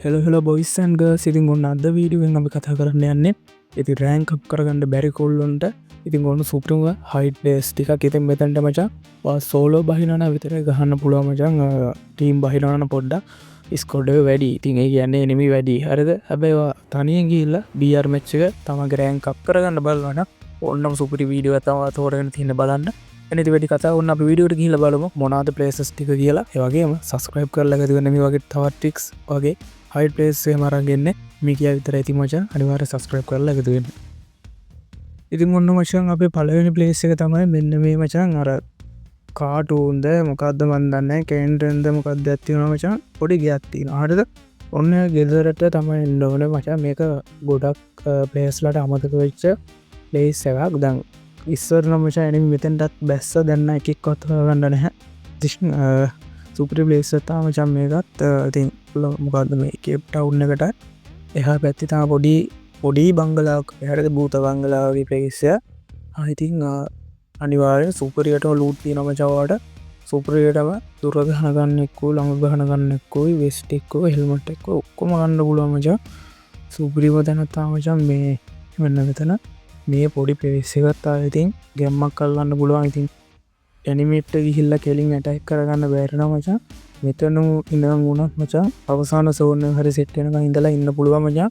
හෙල බොයිස්සන්ග සිතින් ඔන්න අද වීඩියෙන් අපි කතා කරන්න යන්නේ ඉති රෑන්ක් කරගන්න බැරිකොල්ලොන්ට ඉතින් ඔන්න සුප්‍රම හයිට ඩේස් ටික ඉතින් මෙතැන්ට මචා සෝලෝ බහිනන විතර ගහන්න පුළුව මචන් ටීම් බහිනන පොඩ්ඩ ස්කොඩ වැඩි ඉතින් ඒ කියන්නේ නෙමි වැඩි හරිද හැබැවා තනියෙන් ගිල්ල බියර් මෙච්චක තම ගරෑන් කක් කරගන්න බලවන ඔන්නම් සුපරි වීඩියෝ තවා තෝරගෙන තියන්න බලන්න එනති වැඩි කතා ඔන්න අප විඩියට ගිල බලම මොනාද පලේසස් ටික කියලා ඒවගේම සස්ක්‍රයිබ් කරලා ගතිවනම වගේ තවත්ටික්ස් වගේ හයිට පලේස්ේ මරගන්න මිකිය විතර ඇති මචා අනිවාර සස්ක්‍රයිබ් කරලා එකතුවෙන්න ඉතින් ඔන්න මචන් අපේ පලවෙනි පලේස් එක තමයි මෙන්න මේ මචන් අර කාටූන්ද මොකක්ද මන්දන්න කේන්ටන්ද මොකක්ද ඇත්තිවන මචන් පොඩි ගත්තින ආටද ඔන්න ගෙදරට තමයි එන්න ඕන මචා මේක ගොඩක් පලේස්ලට අමතක වෙච්ච පලේස් එකක් දං ඉස්සර නමචා එනම මෙතැන්ටත් බැස්ස දැන්න එකක් කොත් ගන්න නැහැ තිශ්න සුපරි පලේස්සතා මචන් මේකත් ඉතින් මොකක්ද මේ කේප්ටවුන්න එකට එහා පැත්තිතා පොඩි බංගලාක් එහට භූත බංගලාවගේ ප්‍රේස්සය අහිතින් අනිවාරය සුපරියට ලූට්ති නමචවාට සුපරියටම දුරගහනගන්නෙක්කු ළඟ ගහනගන්නෙක්කුයි වෙස්ටෙක්කෝ හෙල්මට එක්ක ඔක්කොම ගන්න පුලුවමචා සුපරිව තැනත්තාමචන් මේ වෙන්න මෙතන මේ පොඩි පෙවිස්සගත්තා ඉතින් ගැම්මක් කල්ලන්න පුළුවන් ඉතින් ඇනිමේට්ට ගිහිල්ල කෙලින් ඇටැක් කරගන්න බෑරන මචා මෙතනු ඉඳම් ගුණත් මචා අවසාන සෝන හරි සෙට්ටෙනක ඉඳලා ඉන්න පුළුව මචා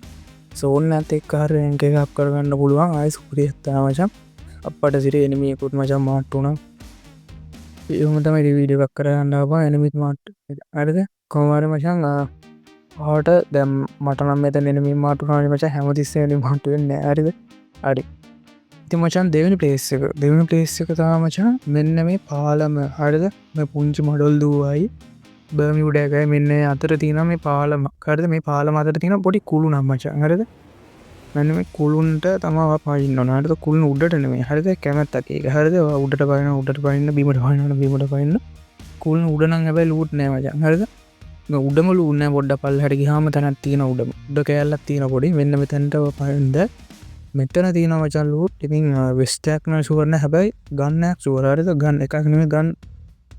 සෝන්න ඇත එක්කාර ඇක එකක් කරගන්න පුළුවන් අයි සුපරිය ඇත්තා මචා අපට සිර එනමියකුත් මචා මාට්ටුනම් ඒමතමයි වීඩියක් කරගන්නාවා එනමිත් මාට් අරද කොමාර මචන් ආට දැම් මටනම් මෙත එනමි මාටුනානි මචා හැමතිස්සේනි මාටුවෙන් නෑරිද අඩි ඉති මචන් දෙවනි පලේස් එක දෙවනි පලේස් එක තා මචා මෙන්න මේ පාලම හරිද මේ පුංචි මොඩොල් දූවයි බර්මි උඩෑකයි මෙන්න අතර තියන මේ පාලම කරද මේ පාලම අතර තින පොඩි කුළු නම් මචා හරිද මෙන්න මේ කුළුන්ට තමා පයින්න නට කුළුන් උඩට නෙමේ හරිද කැමැත්තක හරිද උඩට පයින උඩට පයින්න බීමට පයින්න බීමට පයින්න කුළුන් උඩනං හැබැයි ලූට් නෑ මචා හරිද උඩමල උන්න පොඩ්ඩ පල් හට හම තැනත් තියෙන උඩ කෑල්ලක් තියෙන පොඩි මෙන්න මෙතැන්ට පයින්ද මෙතන තියෙන මචන් ලූට් ඉතින් වෙස්ටක්න සුවරණ හැබැයි ගන්නයක් සුවරරිත ගන්න එකක් නෙම ගන්න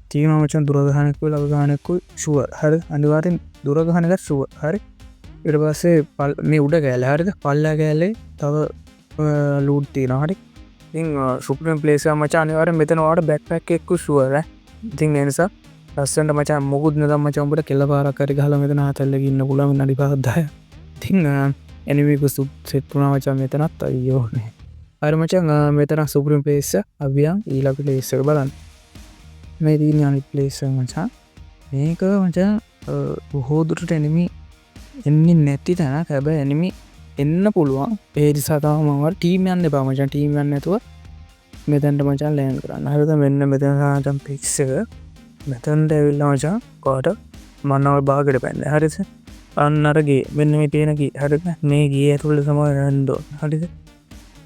තියෙන මචන් දුරගහනෙක්ව ලබගානෙක්කු ශුව හරි අනිවාරෙන් දුරගහනක ශුව හරි ඉට පස්සේ පල් මේ උඩ කෑල හරිද පල්ලා කෑලේ තව ලූට් තියෙන හරි ඉතින් සුප්‍රම් පලේස මචා අනිවාර මෙතනවාට බැක්පැක් එක්කු ශුවර ඉතින් එනිසා ලස්සට මචා මුකුද නදම් මචම්පට කෙල්ල පාරක්කරි හල මෙතන හතල්ලගන්න පුලම නඩි පහද්දාය තිං එනිමිකු සුප් සෙට්පුනා මචා මෙතනත් අයෝනේ අර මචන් මෙතන සුපරිම් පේස අභියන් ඊලක ලේසක බලන්න මේ දීන අනි පලේස මචා මේක මචා බොහෝදුරට එනිමි එන්නේ නැති තැන හැබ ඇනිමි එන්න පුළුවන් පේරි සතාමවර ටීමයන්න පාමචන් ටීමයන්න ඇතුව මෙතැන්ට මචන් ලෑන් කරන්න හරත මෙන්න මෙතන සාචම් පික්සක මෙතන්ට ඇවිල්ල මචා කෝට මන්නවල් බාගට පැන්න හරිස අන්නරගේ මෙන්න මේ පේනකි හරිද මේ ගේ ඇතුළ සමයි රැන්ඩෝ හරිද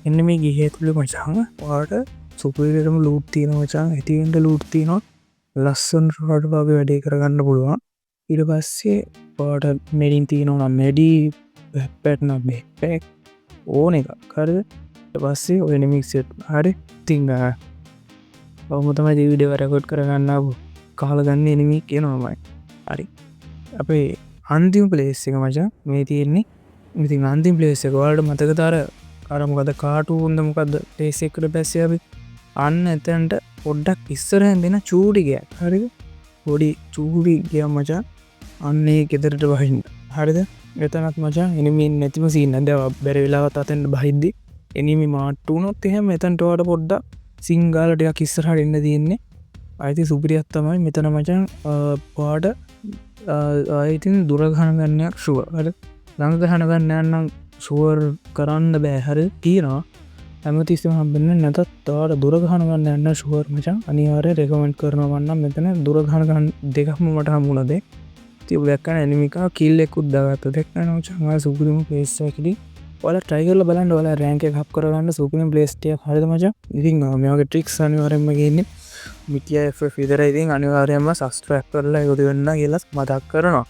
එන්න මේ ගිහ තුළ මචාම පාට සුපරිටම ලූට්තියන මචාන් ඇතිෙන්ට ලූට්තියනොත් ලස්සන් රට වගේ වැඩේ කරගන්න පුළුවන් ඉට පස්සේ පාට මෙඩින් තියනවා මෙඩී පැට්න බෙක් ඕන එක කරද පස්සේ ඔයනමික්සෙට් හරි තිංග ඔවමතම ජීවිඩ වරකොට් කරගන්න කාලගන්න එනමි කියනවාමයි හරි අපේ අන්තිම පලේස් එක මචා මේ තියෙන්නේ ඉතින් අන්තිම පලේස් එක වලට මතකතර අරමකද කාටුන්ද මොකක්ද ලේසෙක්කට පැස්සයාබි අන්න ඇතැන්ට පොඩ්ඩක් ඉස්සරහැන් දෙෙන චූඩිගයක් හරිද පොඩි චූඩි ගිය මචා අන්නේ ගෙදරට බහින්න හරිද එතනත් මචා එනමින් නැතිම සින්න දැව බැර වෙලාවත් අතැන්ට බහිද්දි එනිමි මාට්ටුනොත් එහෙම එතැන්ටවාට පොඩ්ඩක් සිංගාලටයක් ඉස්සරහට එන්න තියෙන්නේ අයිති සුපිරියත්තමයි මෙතන මචන් පාට ආයිතින් දුරගහනගන්නයක් ශුව හර ළඟගහනගන්න යන්නම් සුවර් කරන්න බෑහර තියෙනවා ඇමතිස්ම හම්බෙන්න නැතත් තාට දුරගහනගන්න යන්න ශුවර් මචන් අනිවාරය රෙකමෙන්ට් කරනවන්න මෙතන දුරගහනගන්න දෙකක්ම මට හමුණදේ ති දැක්කන ඇනිමිකා කිල්ලෙකුත් දාගත්ත දෙක්න නෝචංවා සුපරිම පේස්සකිලි ඔල ටයිගල බලන්න ඔල රෑන්ක හක් කරගන්න සුපිම පලේස්ටිය හරද මච ඉතින් මේගේ ට්‍රික්ස් අනිවාරෙන්ම ගන්න මිටිය විදර ඉතින් අනිවාරයම සස්ට්‍රක් කරලා යොද වෙන්න කියලස් මතක් කරනවා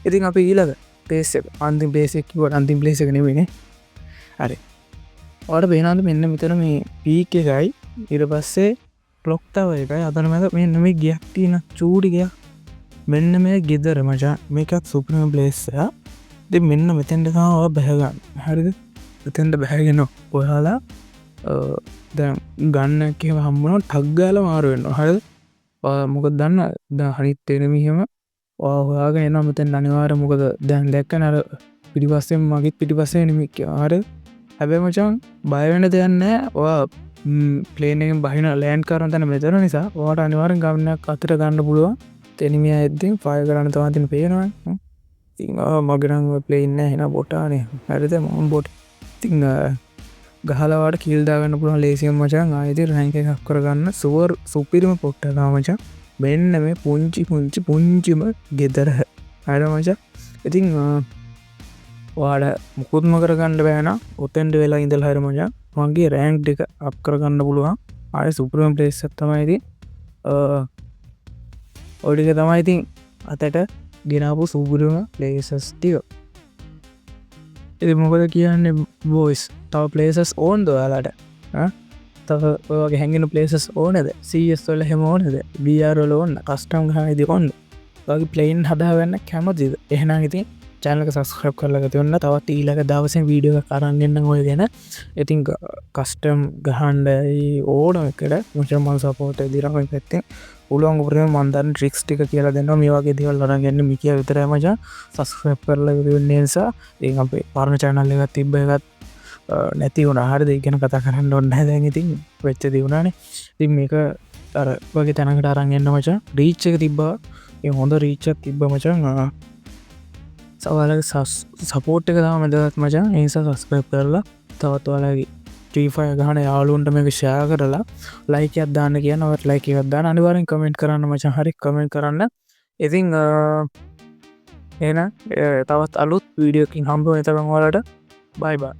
ඉතින් අපි ඊලක පේසක අන්තිම් පේසෙක්කිවට අන්තිම් පලේසක නෙවෙන හරි ඔට බේනාද මෙන්න මෙතන මේ පීක එකයි ඉර පස්සේ පලොක්තාව එකයි අතන මැද මෙන්න මේ ගියක් තියන චූඩිගයක් මෙන්න මේ ගෙදර මචා මේකත් සුප්‍රම ප්ලේස්සය දෙ මෙන්න මෙතැන්ටකාව බැහගන්න හරිද එතැන්ට බැහැගෙන ඔයාලා දැ ගන්න කියව හම්බුණ ටක්ගාල මාරුවෙන්න්න හර මොකද දන්න ද හරිත් එනමිහෙම ඔයාගෙන එන්න මෙතැන් අනිවාර මොකද දැන් දැක්ක නර පිටිපස්සෙන් මගේත් පිටිපස්සේ නමික් ආර හැබැ මචන් බයවෙන දෙයන්න ඔයා පලේනෙන් බහින ලෑන් කරන තැන මෙතර නිසා වාට අනිවාරෙන් ගමනයක් අතර ගන්න පුළුවන් තෙනමිය ඇත්තින් ෆය කරන්න තවාතින් පේනවා මගරං පලේන්න හෙන බොටානේ හැරිත මොන් බොට් තිං ගහලවාට කිල්දාගන්න පුළන් ලේසියම් මචන් ආයති රැංක එකක් කරගන්න සුවර් සුපිරිම පොට්ටලාමචා මෙන්න මේ පුංචිම ගෙදර අයට මචා ඉතිං වාඩ මුකුත්ම කරගන්න බෑන ඔතෙන්ට වෙලා ඉඳල් හරමචා වගේ රෑන්ක් දෙක අප කරගන්න පුළුවන් ආය සුපරම් පලේස් තමයි ඔඩික තමයිඉතින් අතට ගෙනාපු සූපුරුම ලේසස් ටික එ මොකද කියන්න බෝයිස් තව පලේසස් ඕන් දොයාලාට තව ඔගේ හැඟෙන පලේසස් ඕනද සීස්වල හෙම ඕනද බියරල ඔන්න කස්ටම් හයිදි ඔන්න වගේ ප්ලේන් හදාගන්න කැමතිද එහෙනම් ඉතින් චැනක සස්ක්‍රප් කරලගත ඔන්න තවත් ඊලක දවසෙන් වීඩියෝ කරන්නන්න ඔය ගැන ඉතින් කස්ටම් ගහන්ඩ ඕන එකට මුචමල් සපෝට දිරම පැත්තෙන් උළුවන් උපරම මන්දන් ට්‍රික්ස් ටික කියලා දෙන්න මේ වගේ දේවල් ලරගන්න මිකිය විතර මචා සස්ක්‍රප් කරල නිසා ඒ අපේ පරණ චැනල්ල එකත් තිබ්බ එකත් නැති වුණ හරද ඉගෙන කතා කරන්න ඔන්න දැන් ඉතින් වෙච්ච දිවුණනේ තින් මේක අර වගේ තැනකට අරන්ගන්න මචා රීච්ච එක තිබ්බා ඒ හොඳ රීච්චක් තිබ්බ මචන් සවාල සපෝට් එක තම මැදත් මචා ඒසා සස්ක්‍රප් කරලා තවත් වලගේ ටීෆය ගහන යාලුන්ට මේක ෂයා කරලා ලයික අදදාන්න කියනවත් ලයික අදදාන්න අනිවාරෙන් කමෙන්ට් කරන්න මචන් හරි කමෙන්ට් කරන්න ඉතිං එන තවත් අලුත් වීඩියෝකින් හම්බුව එතරම් වලට බයිබා